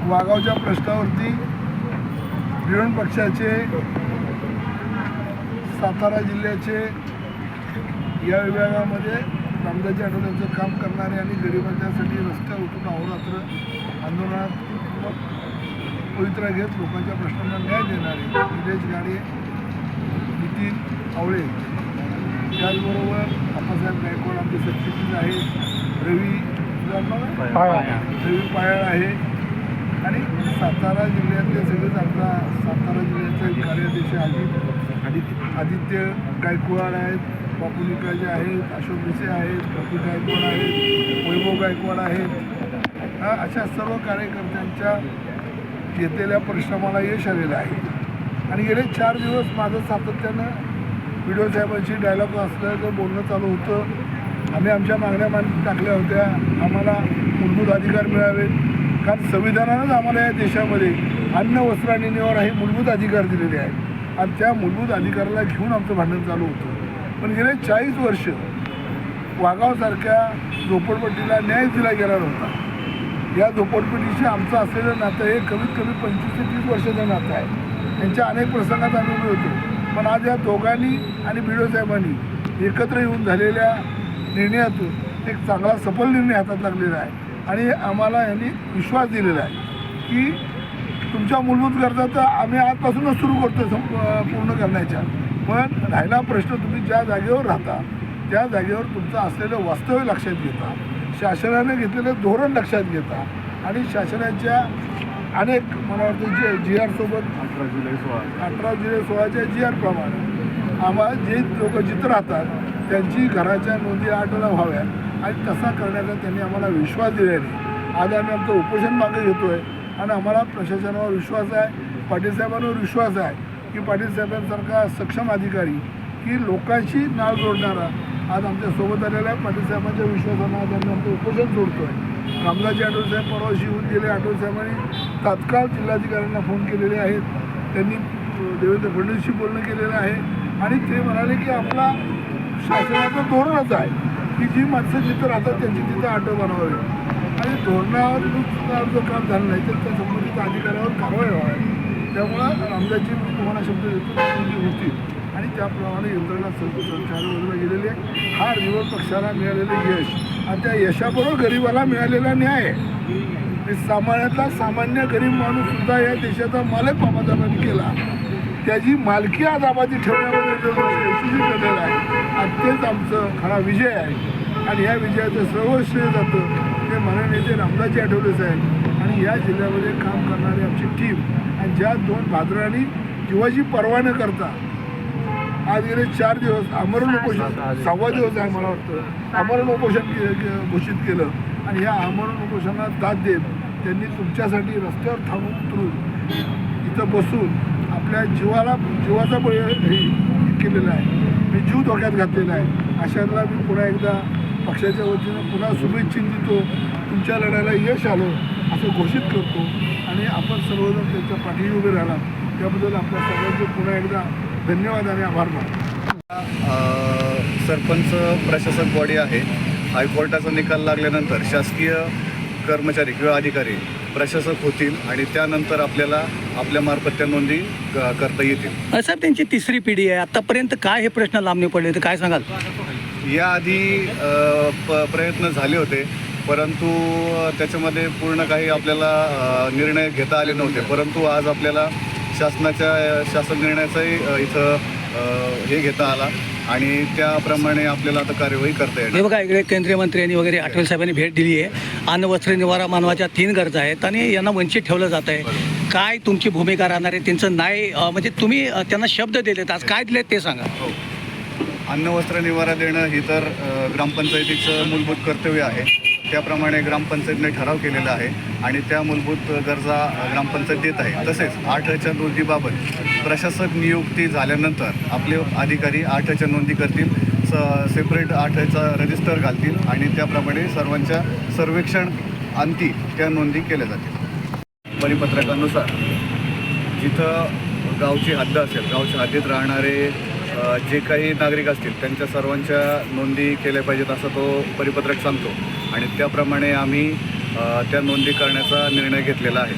वाघावच्या प्रश्नावरती विरोधी पक्षाचे सातारा जिल्ह्याचे या विभागामध्ये रामदाजी आठवलेंचं काम करणारे आणि गरिबांच्यासाठी रस्त्यावर उठून अहोरात्र आंदोलनात्मक पवित्रा घेत लोकांच्या प्रश्नांना न्याय देणारे निलेश गाडे, नितीन आवळे, त्याचबरोबर आप्पासाहेब गायकवाड आमचे सचिव आहेत, रवी पायाळ आहे आणि सातारा जिल्ह्यातले सगळेच आपला सातारा जिल्ह्याचे कार्याध्यक्ष आदित्य गायकवाड आहेत, बापू निकाळजे आहेत, अशोक भिसे आहेत, बापू गायकवाड आहेत, वैभव गायकवाड आहेत, अशा सर्व कार्यकर्त्यांच्या घेतलेल्या परिश्रमाला यश आलेलं आहे. आणि गेले 4 दिवस माझं सातत्यानं व्हिडिओ साहेबांशी डायलॉग असल्याचं बोलणं चालू होतं. आम्ही आमच्या मागण्या टाकल्या होत्या. आम्हाला मूलभूत अधिकार मिळावेत, कारण संविधानानंच आम्हाला या देशामध्ये अन्न, वस्त्र आणि निवारा हे मूलभूत अधिकार दिलेले आहेत आणि त्या मूलभूत अधिकाराला घेऊन आमचं भांडण चालू होतं. पण गेले 40 वर्ष वाघावसारख्या झोपडपट्टीला न्याय दिला गेला नव्हता. या झोपडपट्टीशी आमचं असलेलं नातं हे कमीत कमी 25 ते 30 वर्षाचं नातं आहे. त्यांच्या अनेक प्रसंगात आम्ही उभे होतो. पण आज या दोघांनी आणि बिडो साहेबांनी एकत्र येऊन झालेल्या निर्णयातून एक चांगला सफल निर्णय हातात लागलेला आहे आणि आम्हाला यांनी विश्वास दिलेला आहे की तुमच्या मूलभूत गरजा तर आम्ही आजपासूनच सुरू करतो पूर्ण करण्याच्या. पण राहिला प्रश्न, तुम्ही ज्या जागेवर राहता त्या जागेवर तुमचं असलेलं वास्तव्य लक्षात घेता, शासनाने घेतलेलं धोरण लक्षात घेता आणि शासनाच्या अनेक मला वाटतं GR सोबत 18 जुलै 16च्या GR प्रमाणे आम्हाला जे लोक जिथं राहतात त्यांची घराच्या नोंदी 8ला व्हाव्या आणि तसा करण्याचा त्यांनी आम्हाला विश्वास दिल्याने आज आम्ही आमचं उपोषण मागे घेतो आहे. आणि आम्हाला प्रशासनावर विश्वास आहे, पाटील साहेबांवर विश्वास आहे की पाटील साहेबांसारखा सक्षम अधिकारी की लोकांशी नाळ जोडणारा आज आमच्यासोबत आलेला आहे. पाटील साहेबांच्या विश्वासानं आज आम्ही आमचं उपोषण सोडतो आहे. रामदाजी आठवले साहेब परवाशी येऊन गेले. आठवले साहेबांनी तात्काळ जिल्हाधिकाऱ्यांना फोन केलेले आहेत. त्यांनी देवेंद्र फडणवीसशी बोलणं केलेलं आहे आणि ते म्हणाले की आपला शासनाचं धोरणच आहे की जी माणसं जिथं राहतात त्यांची तिथं आटो बनवावी आणि धोरणावर जर काम झालं नाही तर त्या संबंधित अधिकाऱ्यावर कारवाई व्हावी. त्यामुळं रामदाजी तुम्हाला शब्द देतो होती आणि त्याप्रमाणे यंत्रणा चालू गेलेली आहे. हा विरोधी पक्षाला मिळालेलं यश आणि त्या यशाबरोबर गरिबाला मिळालेला न्याय आहे. सामान्यातला सामान्य गरीब माणूससुद्धा या देशाचा मालक बाबासाहेबांनी केला. त्याची मालकी आज आबादी ठेवण्यामध्ये यशस्वी झालेला आहे आणि तेच आमचं खरा विजय आहे. आणि या विजयाचं सर्व श्रेय जातं ते माननीय नेते रामदाजी आठवले साहेब आणि या जिल्ह्यामध्ये काम करणारी आमची टीम आणि ज्या 2 भाद्रांनी जीवाची पर्वा न करता आज गेले 4 दिवस आमरण उपोषण 6वा दिवस आहे मला वाटतं आमरण उपोषण घोषित केलं आणि ह्या आमरण उपोषणाला दाद देत त्यांनी तुमच्यासाठी रस्त्यावर थांबून उतरून इथं बसून आपल्या जीवाचा बळी केलेला आहे. मी जीव धोक्यात घातलेला आहे. अशांना मी पुन्हा एकदा पक्षाच्या वतीनं पुन्हा शुभेच्छा देतो. तुमच्या लढ्याला यश आलं असं घोषित करतो आणि आपण सर्वजण त्यांच्या पाठीशी उभे राहिला त्याबद्दल आपल्या सगळ्यांचे पुन्हा एकदा धन्यवाद आणि आभार मानतो. सरपंच प्रशासक बॉडी आहे. हायकोर्टाचा निकाल लागल्यानंतर शासकीय कर्मचारी किंवा अधिकारी प्रशासक होतील आणि त्यानंतर आपल्याला आपल्या मार्फत त्या नोंदी करता येतील. साहेब त्यांची 3री पिढी आहे. आतापर्यंत काय हे प्रश्न लांबणे पडले तर काय सांगाल? याआधी प्रयत्न झाले होते परंतु त्याच्यामध्ये पूर्ण काही आपल्याला निर्णय घेता आले नव्हते. परंतु आज आपल्याला शासन निर्णयाचाही इथं हे घेता आला आणि त्याप्रमाणे आपल्याला आता कार्यवाही करता येईल. हे बघा इकडे केंद्रीय मंत्र्यांनी वगैरे आठवले साहेबांनी भेट दिली आहे. अन्न, वस्त्र, निवारा मानवाच्या 3 गरजा आहेत आणि यांना वंचित ठेवलं जात आहे. काय तुमची भूमिका राहणार आहे? त्यांचं नाही म्हणजे तुम्ही त्यांना शब्द दिलेत, आज काय दिलेत ते सांगा. हो, अन्न, वस्त्र, निवारा देणं ही तर ग्रामपंचायतीचं मूलभूत कर्तव्य आहे. त्याप्रमाणे ग्रामपंचायतीने ठराव केलेला आहे आणि त्या मूलभूत गरजा ग्रामपंचायत देत आहे. तसेच 8च्या नोंदीबाबत प्रशासक नियुक्ती झाल्यानंतर आपले अधिकारी 8च्या नोंदी करतील, सेपरेट 8चा रजिस्टर घालतील आणि त्याप्रमाणे सर्वांच्या सर्वेक्षण अंती त्या नोंदी केल्या जातील. परिपत्रकानुसार जिथं गावची हद्द असेल, गावच्या हद्दीत राहणारे जे काही नागरिक असतील त्यांच्या सर्वांच्या नोंदी केल्या पाहिजेत असं तो परिपत्रक सांगतो आणि त्याप्रमाणे आम्ही त्या नोंदी करण्याचा निर्णय घेतलेला आहे.